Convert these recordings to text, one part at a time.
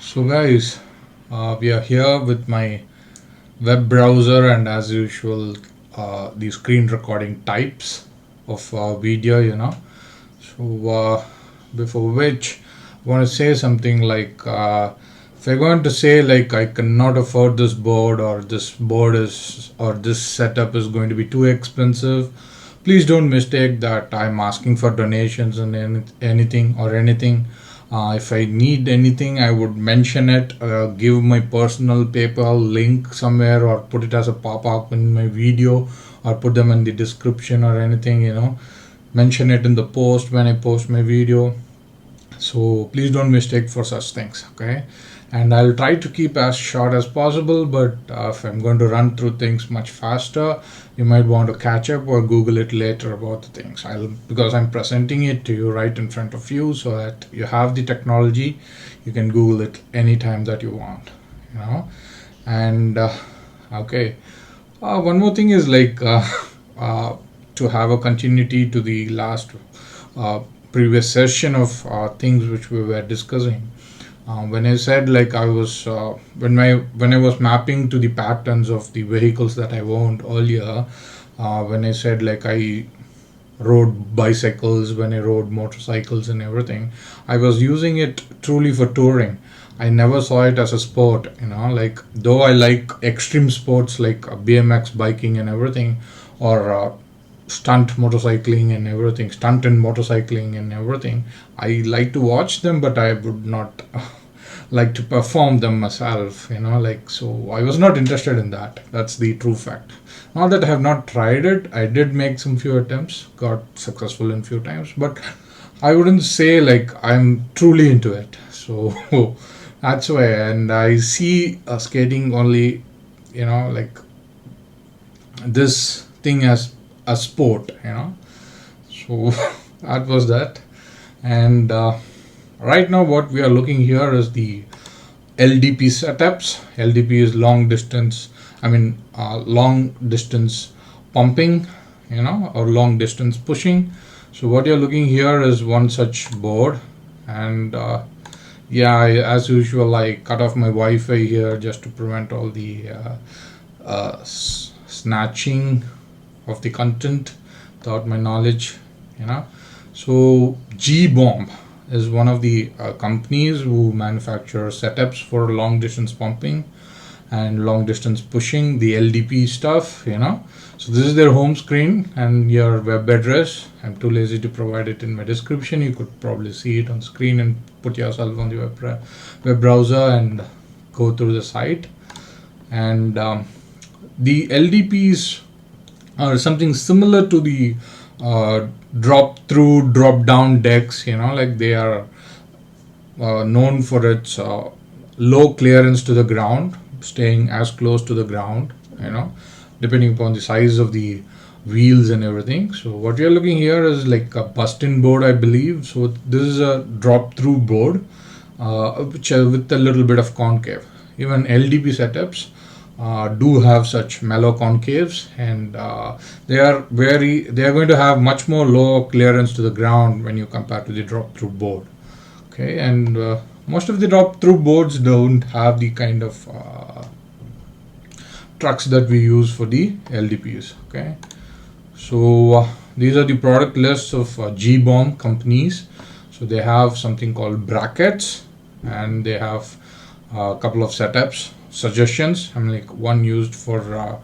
So guys, we are here with my web browser, and as usual, the screen recording types of video, So before which, I want to say something like, if I want to say like I cannot afford this board, or this board is, or this setup is going to be too expensive, please don't mistake that I'm asking for donations and anything or anything. If I need anything, I would mention it, give my personal PayPal link somewhere, or put it as a pop up in my video, or put them in the description or anything, mention it in the post when I post my video. So please don't mistake for such things, okay? And I'll try to keep as short as possible, but if I'm going to run through things much faster, you might want to catch up or Google it later about the things. Because I'm presenting it to you right in front of you, so that you have the technology, you can Google it anytime that you want, you know. And okay, one more thing is like to have a continuity to the last uh, previous session of things which we were discussing. When I said like I was when I was mapping to the patterns of the vehicles that I owned earlier, when I said like I rode bicycles, when I rode motorcycles and everything, I was using it truly for touring. I never saw it as a sport, like though I like extreme sports like BMX biking and everything, or stunt motorcycling and everything, stunt and motorcycling and everything. I like to watch them, but I would not like to perform them myself, like, so I was not interested in that. That's the true fact. Not that I have not tried it. I did make some few attempts, got successful in few times, but I wouldn't say like I'm truly into it. So that's why. And I see skating only, like this thing as a sport, so that was that. And right now what we are looking here is the LDP setups. LDP is long distance pumping, or long distance pushing. So what you're looking here is one such board. And yeah, as usual, I cut off my Wi-Fi here just to prevent all the snatching of the content without my knowledge, so G-Bomb is one of the companies who manufacture setups for long distance pumping and long distance pushing, the LDP stuff, so this is their home screen and your web address. I'm too lazy to provide it in my description. You could probably see it on screen and put yourself on the web browser and go through the site. And the LDPs are something similar to the drop through drop down decks, like they are known for its low clearance to the ground, staying as close to the ground, depending upon the size of the wheels and everything. So what you're looking here is like a bust-in board, I believe. So this is a drop through board, which with a little bit of concave. Even LDP setups do have such mellow concaves, and they are going to have much more low clearance to the ground when you compare to the drop through board. Okay, and most of the drop through boards don't have the kind of trucks that we use for the LDPs. Okay, so these are the product lists of G-Bomb companies. So they have something called brackets, and they have a couple of setups suggestions. Like one used for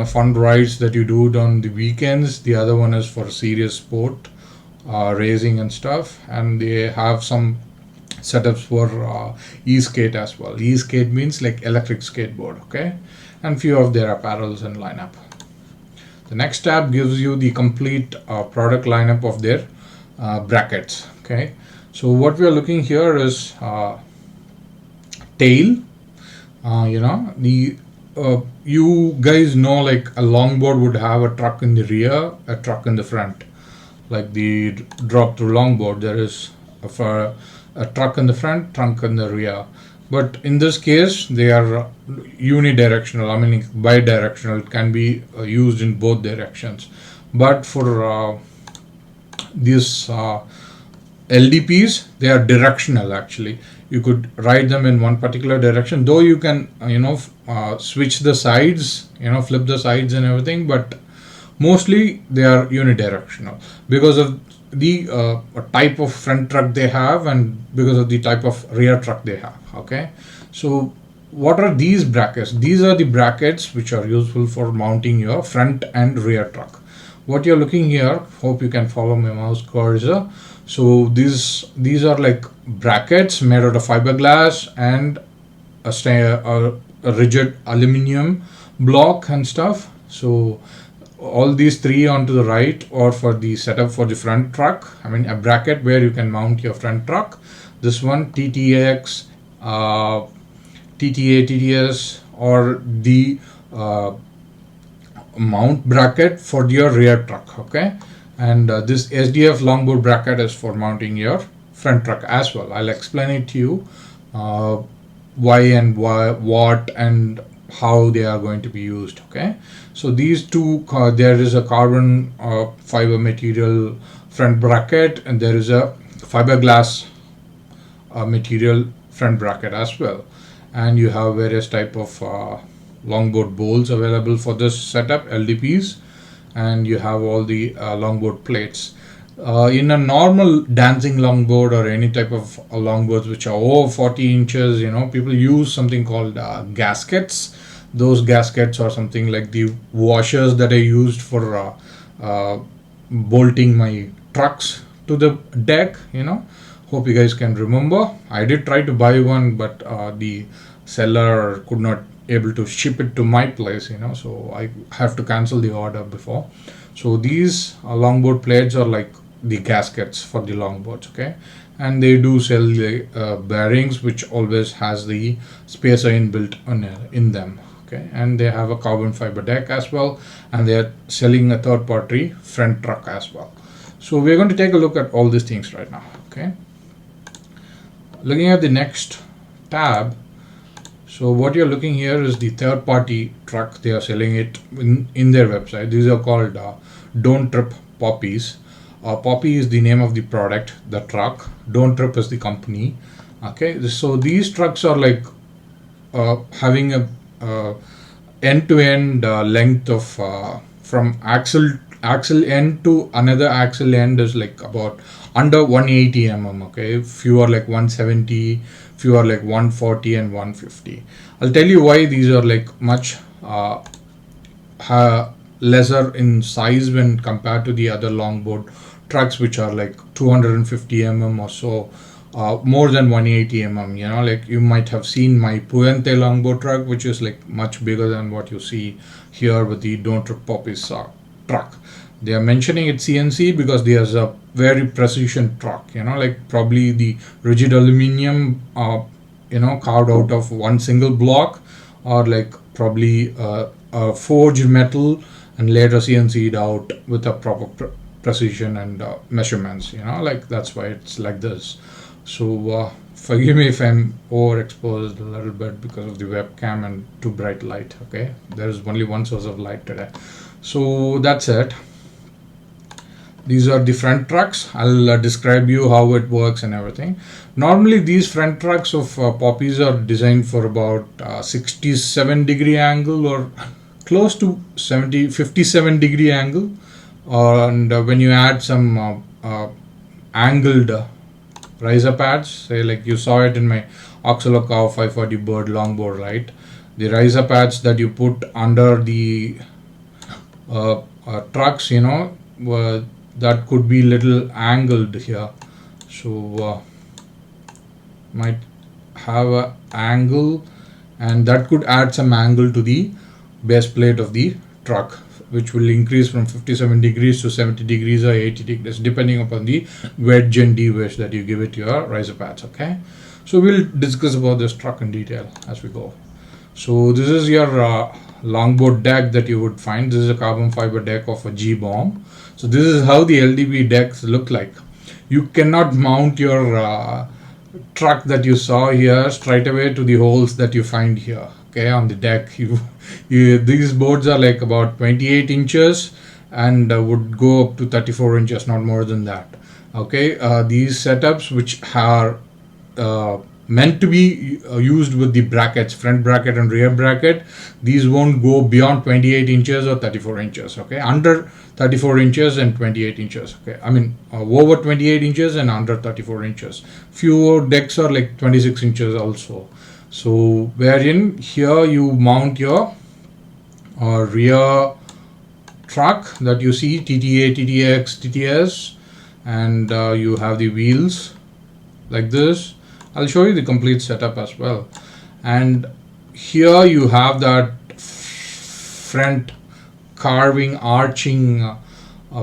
fun rides that you do on the weekends. The other one is for serious sport, racing and stuff. And they have some setups for e-skate as well. E-skate means like electric skateboard. Okay, and few of their apparels and lineup. The next tab gives you the complete product lineup of their brackets. Okay, so what we are looking here is tail. You guys know, like a longboard would have a truck in the rear, a truck in the front. Like the drop through longboard, there is for a truck in the front, trunk in the rear. But in this case, they are unidirectional. Bidirectional. It can be used in both directions. But for these LDPs, they are directional actually. you could ride them in one particular direction, though you can switch the sides, flip the sides and everything, but mostly they are unidirectional because of the type of front truck they have and because of the type of rear truck they have. Okay, so what are these brackets? These are the brackets which are useful for mounting your front and rear truck. What you're looking here, hope you can follow my mouse cursor. So these are like brackets made out of fiberglass and a rigid aluminum block and stuff. So all these three onto the right or for the setup for the front truck. I mean a bracket where you can mount your front truck. This one TTX, TTA, TTS, or the mount bracket for your rear truck. Okay, and this SDF longboard bracket is for mounting your front truck as well. I'll explain it to you why and what and how they are going to be used. Okay, so these two, there is a carbon fiber material front bracket and there is a fiberglass material front bracket as well, and you have various type of longboard bowls available for this setup, LDPs, and you have all the longboard plates. In a normal dancing longboard or any type of longboards which are over 40 inches, people use something called gaskets. Those gaskets are something like the washers that I used for bolting my trucks to the deck. Hope you guys can remember. I did try to buy one, but the seller could not able to ship it to my place, so I have to cancel the order before. So these longboard plates are like the gaskets for the longboards. Okay, and they do sell the bearings which always has the spacer inbuilt in them. Okay, and they have a carbon fiber deck as well, and they are selling a third party front truck as well. So we're going to take a look at all these things right now. Okay, looking at the next tab. So what you're looking here is the third party truck. They are selling it in their website. These are called Don't Trip Poppies. Poppy is the name of the product, the truck. Don't Trip is the company. Okay, so these trucks are like having a end to end length of from axle end to another axle end is like about under 180 mm. Okay, few are like 170, few are like 140 and 150. I'll tell you why these are like much lesser in size when compared to the other longboard trucks which are like 250 mm or so, more than 180 mm. Like you might have seen my Puente longboard truck, which is like much bigger than what you see here with the Don't Trip Poppies truck. They are mentioning it CNC because there's a very precision truck, like probably the rigid aluminum carved out of one single block, or like probably a forged metal and later CNC'd out with a proper precision and measurements, like that's why it's like this. So forgive me if I'm overexposed a little bit because of the webcam and too bright light. Okay, there's only one source of light today. So that's it. These are the front trucks. I'll describe you how it works and everything. Normally these front trucks of Poppies are designed for about 67 degree angle or close to 57 degree angle, and when you add some angled riser pads, say like you saw it in my Oxalo Cow 540 bird longboard, right? The riser pads that you put under the trucks, that could be little angled here, so might have a angle, and that could add some angle to the base plate of the truck, which will increase from 57 degrees to 70 degrees or 80 degrees depending upon the wedge and de-wedge that you give it to your riser pads. Okay, so we'll discuss about this truck in detail as we go. So this is your longboard deck that you would find. This is a carbon fiber deck of a G-bomb. So this is how the LDP decks look like. You cannot mount your truck that you saw here straight away to the holes that you find here. Okay, on the deck, these boards are like about 28 inches and would go up to 34 inches, not more than that. Okay, these setups which are meant to be used with the brackets, front bracket and rear bracket. These won't go beyond 28 inches or 34 inches. Okay, under 34 inches and 28 inches. Okay, I mean over 28 inches and under 34 inches. Few decks are like 26 inches also. So wherein here you mount your rear truck that you see, TTA, TTX, TTS, and you have the wheels like this. I'll show you the complete setup as well. And here you have that front carving arching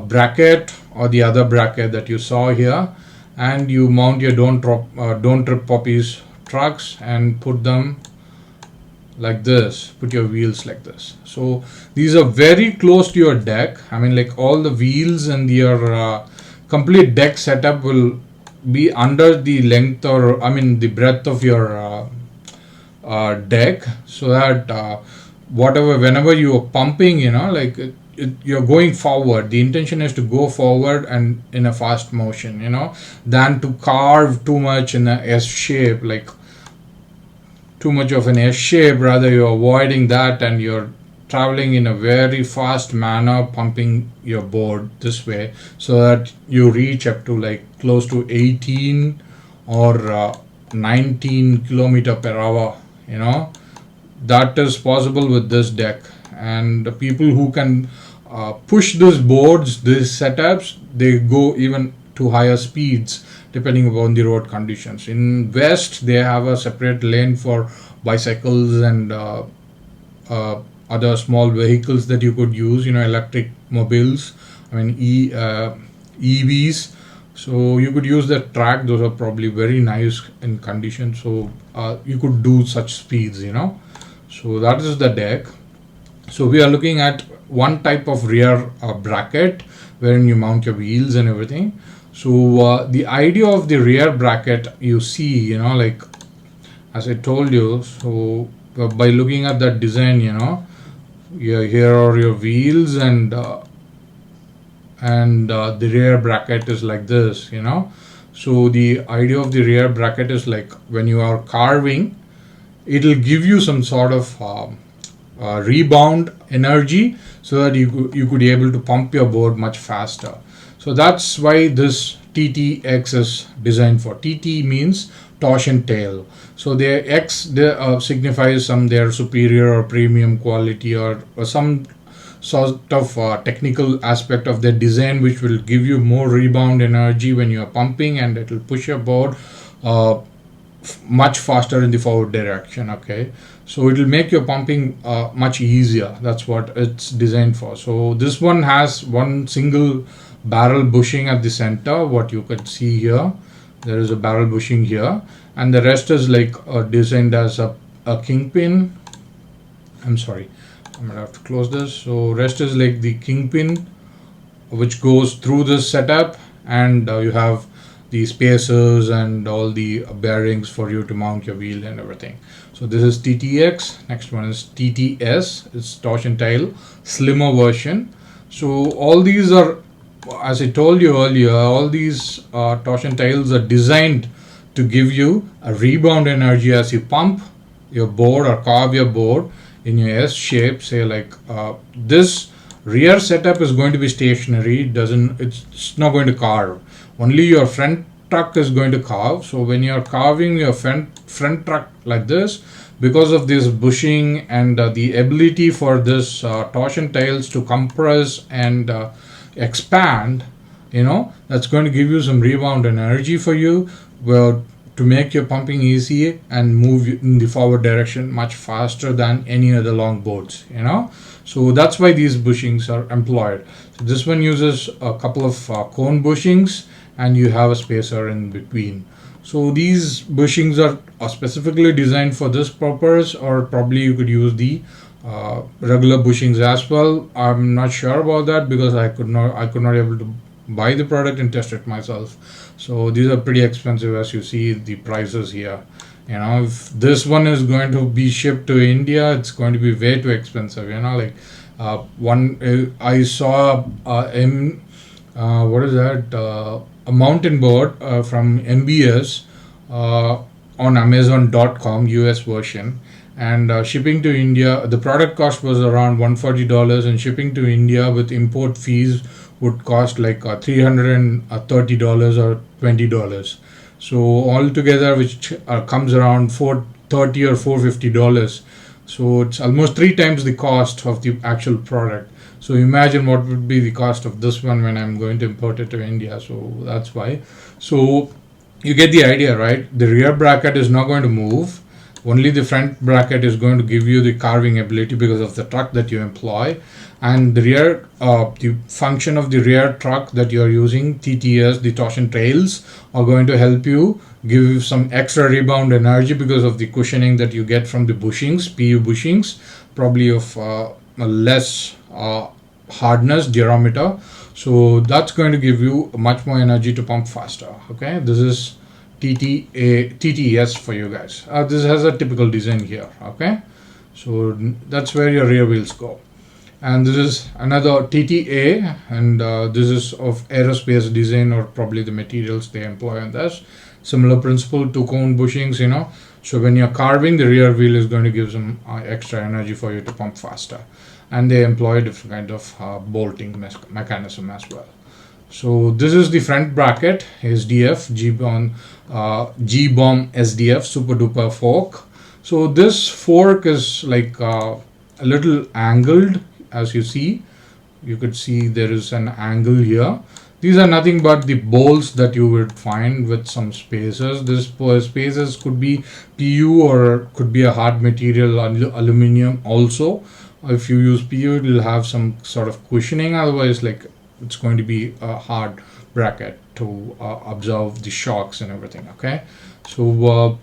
bracket, or the other bracket that you saw here, and you mount your don't trip puppies trucks and put them like this, put your wheels like this. So these are very close to your deck. I mean, like all the wheels and your complete deck setup will be under the length, or I mean the breadth of your deck, so that whenever you are pumping, like you're going forward. The intention is to go forward and in a fast motion, than to carve too much in a S shape, like too much of an S shape. Rather, you're avoiding that and you're traveling in a very fast manner, pumping your board this way, so that you reach up to like close to 18 or 19 kilometer per hour. That is possible with this deck. And the people who can push these boards, these setups, they go even to higher speeds depending upon the road conditions. In West, they have a separate lane for bicycles and other small vehicles that you could use, electric mobiles, I mean EVs. So you could use that track. Those are probably very nice in condition. So you could do such speeds, So that is the deck. So we are looking at one type of rear bracket wherein you mount your wheels and everything. So the idea of the rear bracket, you see, like as I told you, so by looking at that design, here are your wheels, and the rear bracket is like this, So the idea of the rear bracket is like when you are carving, it'll give you some sort of rebound energy, so that you could be able to pump your board much faster. So that's why this TTX is designed for. TT means torsion tail. So their X signifies their superior or premium quality, or some sort of technical aspect of their design, which will give you more rebound energy when you are pumping, and it will push your board much faster in the forward direction. Okay, so it will make your pumping much easier. That's what it's designed for. So this one has one single barrel bushing at the center, what you could see here. There is a barrel bushing here, and the rest is like designed as a kingpin. I'm sorry, I'm gonna have to close this. So rest is like the kingpin which goes through this setup, and you have the spacers and all the bearings for you to mount your wheel and everything. So this is TTX. Next one is TTS. It's torsion tail, slimmer version. So all these are, as I told you earlier, all these torsion tails are designed to give you a rebound energy as you pump your board or carve your board in your S shape. Say like this rear setup is going to be stationary. It's not going to carve. Only your front truck is going to carve. So when you are carving your front truck like this, because of this bushing and the ability for this torsion tails to compress and expand, that's going to give you some rebound energy for you, to make your pumping easy and move in the forward direction much faster than any other long boards. So that's why these bushings are employed. So this one uses a couple of cone bushings, and you have a spacer in between. So these bushings are specifically designed for this purpose, or probably you could use the regular bushings as well. I'm not sure about that, because I could not able to buy the product and test it myself. So these are pretty expensive, as you see the prices here. If this one is going to be shipped to India, it's going to be way too expensive. I saw what is that, a mountain board from MBS on Amazon.com US version, and shipping to India, the product cost was around $140, and shipping to India with import fees would cost like $330 or $20. So altogether, which comes around $430 or $450. So it's almost three times the cost of the actual product. So imagine what would be the cost of this one when I'm going to import it to India. So that's why. So you get the idea, right? The rear bracket is not going to move. Only the front bracket is going to give you the carving ability because of the truck that you employ. And the rear, the function of the rear truck that you're using, TTS, the torsion trails, are going to help you give you some extra rebound energy because of the cushioning that you get from the bushings, PU bushings, probably of less hardness diameter. So that's going to give you much more energy to pump faster. Okay, this is TTS for you guys. This has a typical design here. Okay, so that's where your rear wheels go. And this is another TTA, and this is of aerospace design, or probably the materials they employ on this. Similar principle, two cone bushings, you know. So when you're carving, the rear wheel is going to give some extra energy for you to pump faster. And they employ different kind of bolting mechanism as well. So this is the front bracket, SDF, G-bomb SDF, super duper fork. So this fork is like a little angled, as you see. You could see there is an angle here. These are nothing but the bolts that you would find with some spacers. This spacers could be PU or could be a hard material, aluminum also. If you use PU, it will have some sort of cushioning. Otherwise, like, it's going to be a hard bracket to absorb the shocks and everything. Okay, so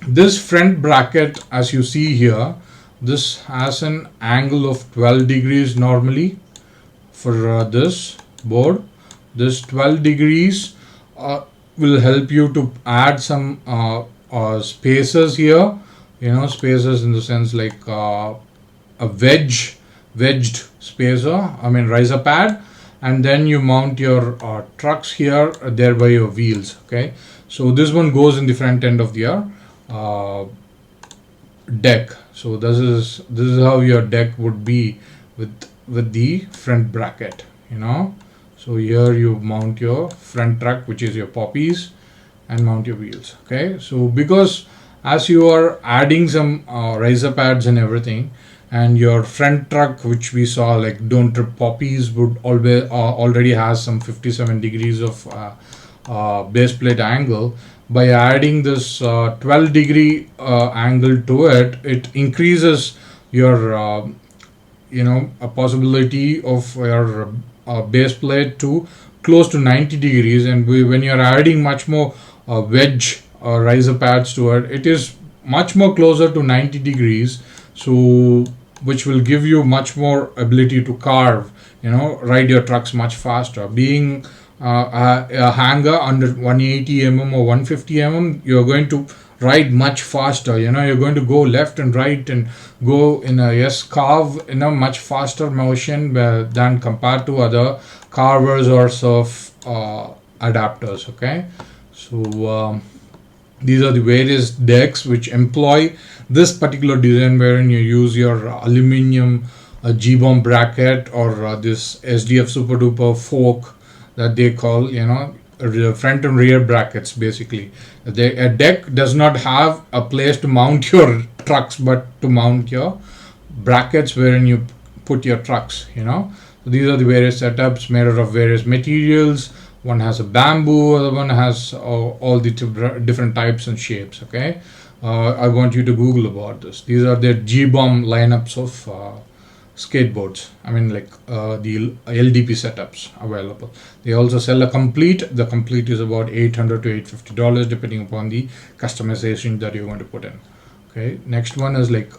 this front bracket, as you see here, this has an angle of 12 degrees normally for this board. This 12 degrees will help you to add some spacers here, you know, spacers in the sense like a wedged spacer, I mean riser pad, and then you mount your trucks here, thereby your wheels. Okay, so this one goes in the front end of your deck. So this is how your deck would be with the front bracket, you know. So here you mount your front truck, which is your poppies, and mount your wheels. Okay, so because as you are adding some riser pads and everything, and your front truck, which we saw like don't trip poppies, would always already has some 57 degrees of base plate angle. By adding this 12 degree angle to it, it increases your you know, a possibility of your base plate to close to 90 degrees. And when you're adding much more wedge riser pads to it, it is much more closer to 90 degrees. So which will give you much more ability to carve, you know, ride your trucks much faster. Being a hanger under 180 mm or 150 mm, you're going to ride much faster. You know, you're going to go left and right and go in a carve in a much faster motion than compared to other carvers or surf adapters. Okay, so these are the various decks which employ this particular design, wherein you use your aluminum G-bomb bracket or this SDF super duper fork that they call, you know, front and rear brackets. Basically, a deck does not have a place to mount your trucks, but to mount your brackets wherein you put your trucks, you know. So these are the various setups made out of various materials. One has a bamboo, other one has all the different types and shapes. Okay, I want you to Google about this. These are their G-bomb lineups of skateboards. I mean, like the LDP setups available. They also sell a complete. The complete is about $800 to $850 depending upon the customization that you're going to put in. Okay, next one is like